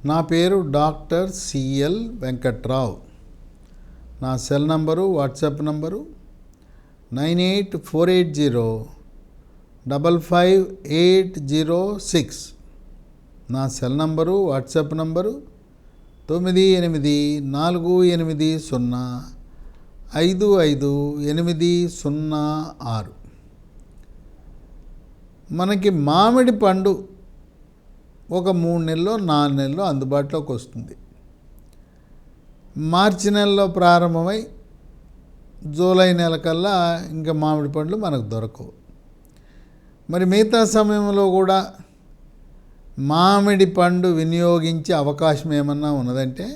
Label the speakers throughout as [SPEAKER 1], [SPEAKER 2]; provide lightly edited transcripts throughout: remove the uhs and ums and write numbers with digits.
[SPEAKER 1] నా పేరు doctor CL Venkatrao. నా సెల్ నంబరు, వాట్సాప్ నంబరు 9848055806. నా సెల్ నంబరు, వాట్సాప్ నంబరు 9848055806. మనకి మామిడి పండు ఒక 3 నెలలో 4 నెలలో అందుబాటులోకి వస్తుంది. మార్చి నెలలో ప్రారంభమై జూలై నెల కల్లా ఇంకా మామిడి పండ్లు మనకు దొరకవు. మరి మిగతా సమయంలో కూడా మామిడి పండు వినియోగించే అవకాశం ఏమన్నా ఉన్నదంటే,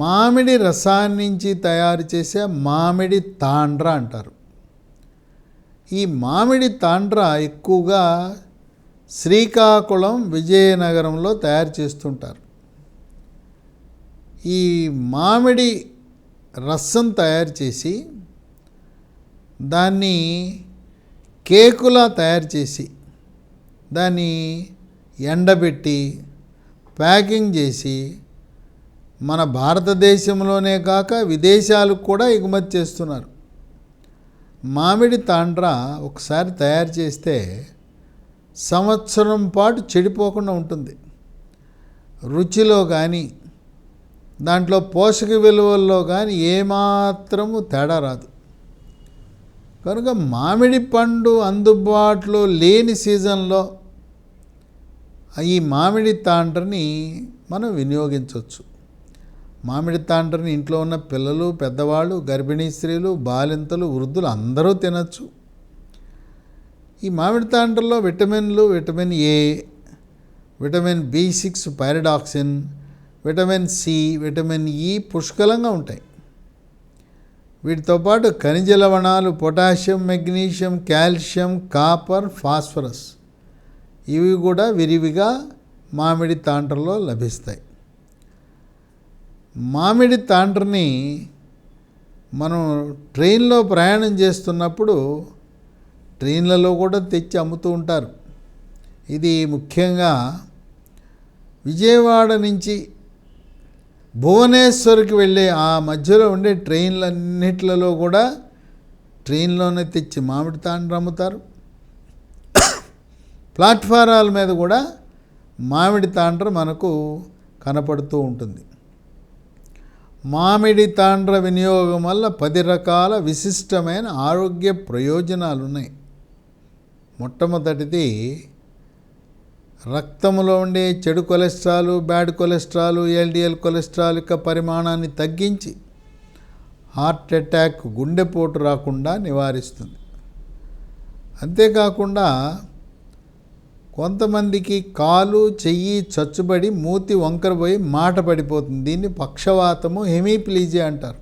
[SPEAKER 1] మామిడి రసాన్ని నుంచి తయారు చేసే మామిడి తాండ్ర అంటారు. ఈ మామిడి తాండ్ర ఎక్కువగా శ్రీకాకుళం, విజయనగరంలో తయారు చేస్తుంటారు. ఈ మామిడి రసం తయారు చేసి దాన్ని కేకులా తయారు చేసి దాన్ని ఎండబెట్టి ప్యాకింగ్ చేసి మన భారతదేశంలోనే కాక విదేశాలకు కూడా ఎగుమతి చేస్తున్నారు. మామిడి తాండ్ర ఒకసారి తయారు చేస్తే సంవత్సరం పాటు చెడిపోకుండా ఉంటుంది. రుచిలో కానీ దాంట్లో పోషక విలువల్లో కానీ ఏమాత్రము తేడా రాదు. కనుక మామిడి పండు అందుబాటులో లేని సీజన్లో ఈ మామిడి తాండ్రని మనం వినియోగించవచ్చు. మామిడి తాండ్రని ఇంట్లో ఉన్న పిల్లలు, పెద్దవాళ్ళు, గర్భిణీ స్త్రీలు, బాలింతలు, వృద్ధులు అందరూ తినచ్చు. ఈ మామిడి తాండ్రలో విటమిన్లు, vitamin A, vitamin B6 pyridoxine, vitamin C, vitamin E పుష్కలంగా ఉంటాయి. వీటితో పాటు ఖనిజ లవణాలు, potassium, magnesium, calcium, copper, phosphorus ఇవి కూడా విరివిగా మామిడి తాండ్రలో లభిస్తాయి. మామిడి తాండ్రని మనం ట్రైన్లో ప్రయాణం చేస్తున్నప్పుడు ట్రైన్లలో కూడా తెచ్చి అమ్ముతూ ఉంటారు. ఇది ముఖ్యంగా విజయవాడ నుంచి భువనేశ్వర్కి వెళ్ళే ఆ మధ్యలో ఉండే ట్రైన్లన్నిట్లలో కూడా ట్రైన్లోనే తెచ్చి మామిడి తాండ్ర అమ్ముతారు. ప్లాట్ఫారాల మీద కూడా మామిడి తాండ్ర మనకు కనపడుతూ ఉంటుంది. మామిడి తాండ్ర వినియోగం వల్ల 10 రకాల విశిష్టమైన ఆరోగ్య ప్రయోజనాలు ఉన్నాయి. మొట్టమొదటిది, రక్తంలో ఉండే చెడు cholesterol, bad cholesterol, LDL cholesterol యొక్క పరిమాణాన్ని తగ్గించి హార్ట్ అటాక్, గుండెపోటు రాకుండా నివారిస్తుంది. అంతేకాకుండా కొంతమందికి కాలు, చెయ్యి చచ్చుబడి మూతి వంకరపోయి మాట పడిపోతుంది. దీన్ని పక్షవాతము, హెమీప్లీజియా అంటారు.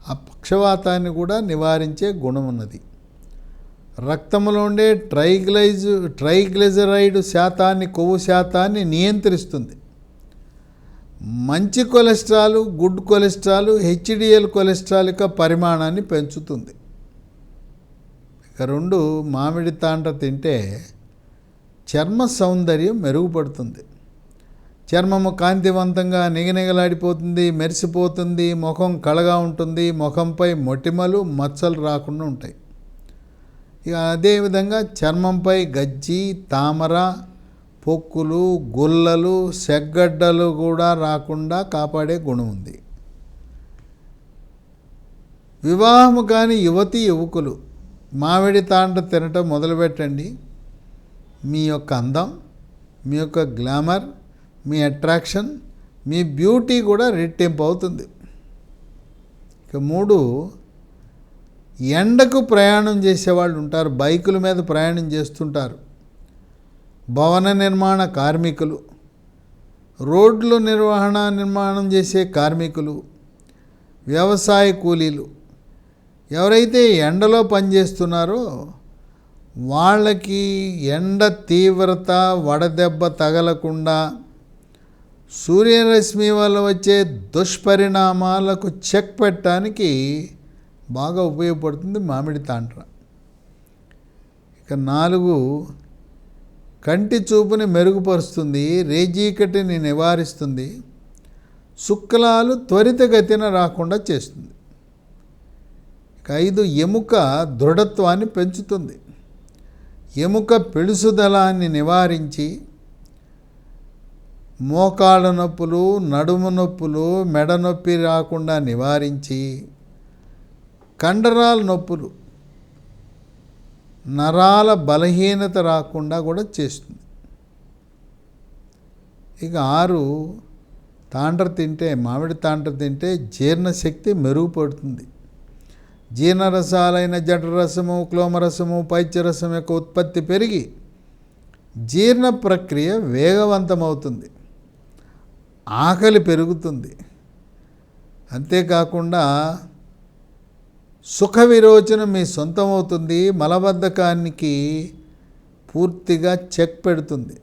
[SPEAKER 1] ఆ పక్షవాతాన్ని కూడా నివారించే గుణం ఉన్నది. రక్తంలో ఉండే ట్రైగ్లిజరైడ్ శాతాన్ని, కొవ్వు శాతాన్ని నియంత్రిస్తుంది. మంచి cholesterol, good cholesterol, HDL cholesterol యొక్క పరిమాణాన్ని పెంచుతుంది. ఇక 2, మామిడి తాండ్ర తింటే చర్మ సౌందర్యం మెరుగుపడుతుంది. చర్మము కాంతివంతంగా నిగనిగలాడిపోతుంది, మెరిసిపోతుంది, ముఖం కళగా ఉంటుంది, ముఖంపై మొటిమలు, మచ్చలు రాకుండా ఉంటాయి. ఇక అదేవిధంగా చర్మంపై గజ్జి, తామర, పొక్కులు, గుల్లలు, సెగ్గడ్డలు కూడా రాకుండా కాపాడే గుణం ఉంది. వివాహము కాని యువతీ యువకులు మామిడి తాండ్ర తినటం మొదలుపెట్టండి. మీ యొక్క అందం, మీ యొక్క గ్లామర్, మీ అట్రాక్షన్, మీ బ్యూటీ కూడా రెట్టింపు అవుతుంది. ఇక 3, ఎండకు ప్రయాణం చేసేవాళ్ళు ఉంటారు. బైకుల మీద ప్రయాణం చేస్తుంటారు. భవన నిర్మాణ కార్మికులు, రోడ్లు నిర్మాణం చేసే కార్మికులు, వ్యవసాయ కూలీలు ఎవరైతే ఎండలో పనిచేస్తున్నారో వాళ్ళకి ఎండ తీవ్రత, వడదెబ్బ తగలకుండా సూర్యరశ్మి వల్ల వచ్చే దుష్పరిణామాలకు చెక్ పెట్టడానికి బాగా ఉపయోగపడుతుంది మామిడి తాండ్ర. ఇక 4, కంటి చూపుని మెరుగుపరుస్తుంది, రేజీకటిని నివారిస్తుంది, శుక్లాలు త్వరితగతిన రాకుండా చేస్తుంది. 5 ఎముక దృఢత్వాన్ని పెంచుతుంది. ఎముక పెళుసుదలాన్ని నివారించి మోకాళ్ళ నొప్పులు, నడుము నొప్పులు, మెడ నొప్పి రాకుండా నివారించి కండరాల నొప్పులు, నరాల బలహీనత రాకుండా కూడా చేస్తుంది. ఇక 6 తాండ్ర తింటే, మామిడి తాండ్ర తింటే జీర్ణశక్తి మెరుగుపడుతుంది. జీర్ణరసాలైన జఠరసము, క్లోమరసము, పైత్యరసం యొక్క ఉత్పత్తి పెరిగి జీర్ణ ప్రక్రియ వేగవంతమవుతుంది, ఆకలి పెరుగుతుంది. అంతేకాకుండా సుఖ విరోచనం మీ సొంతమవుతుంది, మలబద్ధకానికి పూర్తిగా చెక్ పెడుతుంది.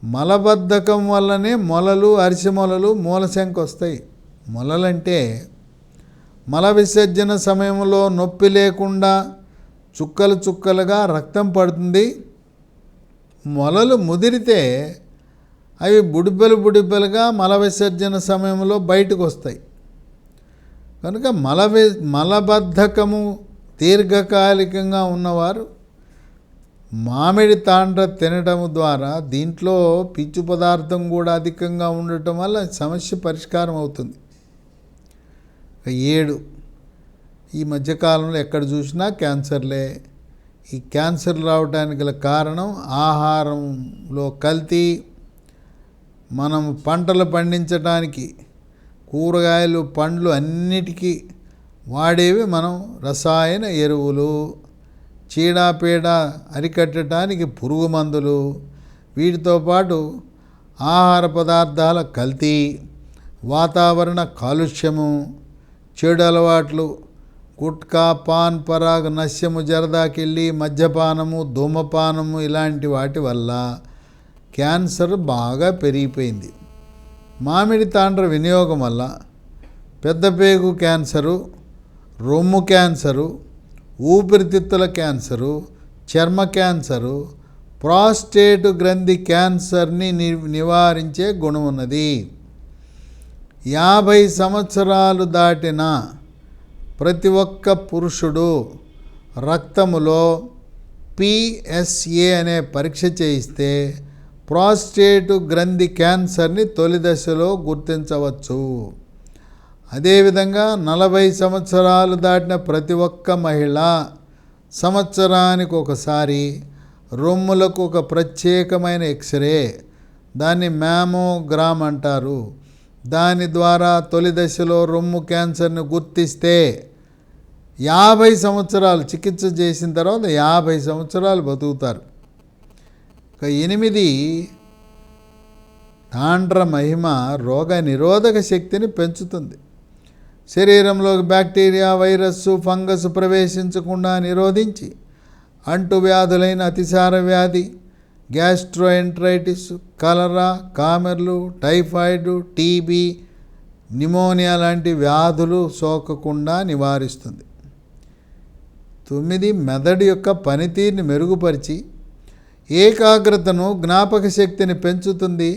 [SPEAKER 1] మలబద్ధకం వల్లనే మొలలు, అరిసెమొలలు, మూలశంక వస్తాయి. మొలలంటే మల విసర్జన సమయంలో నొప్పి లేకుండా చుక్కలు చుక్కలుగా రక్తం పడుతుంది. మొలలు ముదిరితే అవి బుడిబెలుగా మల విసర్జన సమయంలో బయటకు వస్తాయి. కనుక మలబద్ధకము దీర్ఘకాలికంగా ఉన్నవారు మామిడి తాండ్ర తినడం ద్వారా, దీంట్లో పీచు పదార్థం కూడా అధికంగా ఉండటం వల్ల సమస్య పరిష్కారం అవుతుంది. 7 ఈ మధ్యకాలంలో ఎక్కడ చూసినా క్యాన్సర్లే. ఈ క్యాన్సర్ రావడానికి గల కారణం ఆహారంలో కల్తీ. మనం పంటలు పండించడానికి కూరగాయలు, పండ్లు అన్నిటికీ వాడేవి మనం రసాయన ఎరువులు, చీడపీడ అరికట్టడానికి పురుగు మందులు, వీటితో పాటు ఆహార పదార్థాల కల్తీ, వాతావరణ కాలుష్యము, చెడు అలవాట్లు, గుట్కా, పాన్ పరాగ్, నశ్యము, జరదాకిళ్ళి, మద్యపానము, ధూమపానము ఇలాంటి వాటి వల్ల క్యాన్సర్ బాగా పెరిగిపోయింది. మామిడి తాండ్ర వినియోగం వల్ల పెద్దపేగు క్యాన్సరు, రొమ్ము క్యాన్సరు, ఊపిరితిత్తుల క్యాన్సరు, చర్మ క్యాన్సరు, ప్రాస్టేట్ గ్రంథి క్యాన్సర్ని నివారించే గుణం ఉన్నది. 50 సంవత్సరాలు దాటిన ప్రతి ఒక్క పురుషుడు రక్తములో PSA అనే పరీక్ష చేయిస్తే ప్రాస్టేట్ గ్రంథి క్యాన్సర్ని తొలి దశలో గుర్తించవచ్చు. అదేవిధంగా 40 సంవత్సరాలు దాటిన ప్రతి ఒక్క మహిళ సంవత్సరానికి ఒకసారి రొమ్ములకు ఒక ప్రత్యేకమైన ఎక్స్రే, దాన్ని మ్యామోగ్రామ్ అంటారు, దాని ద్వారా తొలి దశలో రొమ్ము క్యాన్సర్ని గుర్తిస్తే 50 సంవత్సరాలు చికిత్స చేసిన తర్వాత 50 సంవత్సరాలు బతుకుతారు. 8 తాండ్ర మహిమ రోగ నిరోధక శక్తిని పెంచుతుంది. శరీరంలోకి బ్యాక్టీరియా, వైరస్సు, ఫంగస్ ప్రవేశించకుండా నిరోధించి అంటువ్యాధులైన అతిసార వ్యాధి, గ్యాస్ట్రోఎంట్రైటిస్, కలరా, కామెర్లు, టైఫాయిడ్, టీబీ, న్యూమోనియా లాంటి వ్యాధులు సోకకుండా నివారిస్తుంది. 9 మెదడు యొక్క పనితీరుని మెరుగుపరిచి ఏకాగ్రతను, జ్ఞాపక శక్తిని పెంచుతుంది.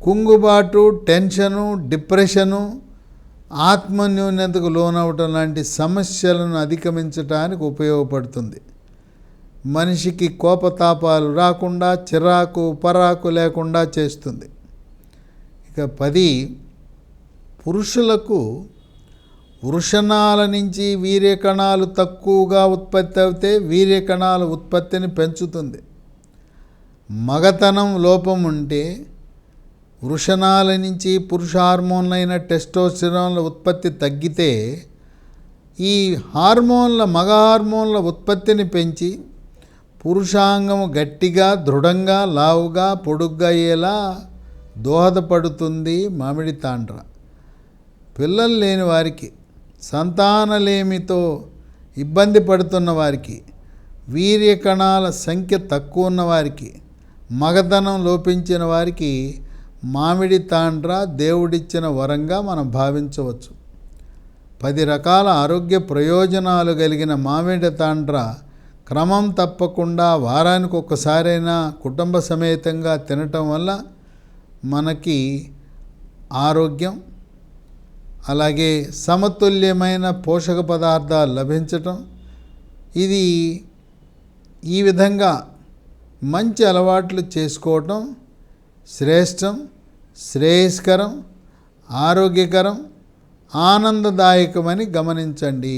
[SPEAKER 1] కుంగుబాటు, టెన్షను, డిప్రెషను, ఆత్మన్యూన్యతకు లోనవటం లాంటి సమస్యలను అధిగమించడానికి ఉపయోగపడుతుంది. మనిషికి కోపతాపాలు రాకుండా, చిరాకు పరాకు లేకుండా చేస్తుంది. ఇక 10 పురుషులకు వృషణాల నుంచి వీర్యకణాలు తక్కువగా ఉత్పత్తి అవుతే వీర్యకణాల ఉత్పత్తిని పెంచుతుంది. మగతనం లోపం ఉంటే వృషణాల నుంచి పురుష హార్మోన్లైన టెస్టోస్టెరాన్ల ఉత్పత్తి తగ్గితే ఈ మగ హార్మోన్ల ఉత్పత్తిని పెంచి పురుషాంగము గట్టిగా, దృఢంగా, లావుగా, పొడుగ్గా అయ్యేలా దోహదపడుతుంది మామిడి తాండ్ర. పిల్లలు లేని వారికి, సంతానలేమితో ఇబ్బంది పడుతున్న వారికి, వీర్యకణాల సంఖ్య తక్కువ ఉన్న వారికి, మగతనం లోపించిన వారికి మామిడి తాండ్ర దేవుడిచ్చిన వరంగా మనం భావించవచ్చు. 10 రకాల ఆరోగ్య ప్రయోజనాలు కలిగిన మామిడి తాండ్ర క్రమం తప్పకుండా వారానికి ఒక్కసారైనా కుటుంబ సమేతంగా తినటం వల్ల మనకి ఆరోగ్యం, అలాగే సమతుల్యమైన పోషక పదార్థాలు లభించటం, ఇది ఈ విధంగా మంచి అలవాట్లు చేసుకోవటం శ్రేష్టం, శ్రేయస్కరం, ఆరోగ్యకరం, ఆనందదాయకమని గమనించండి.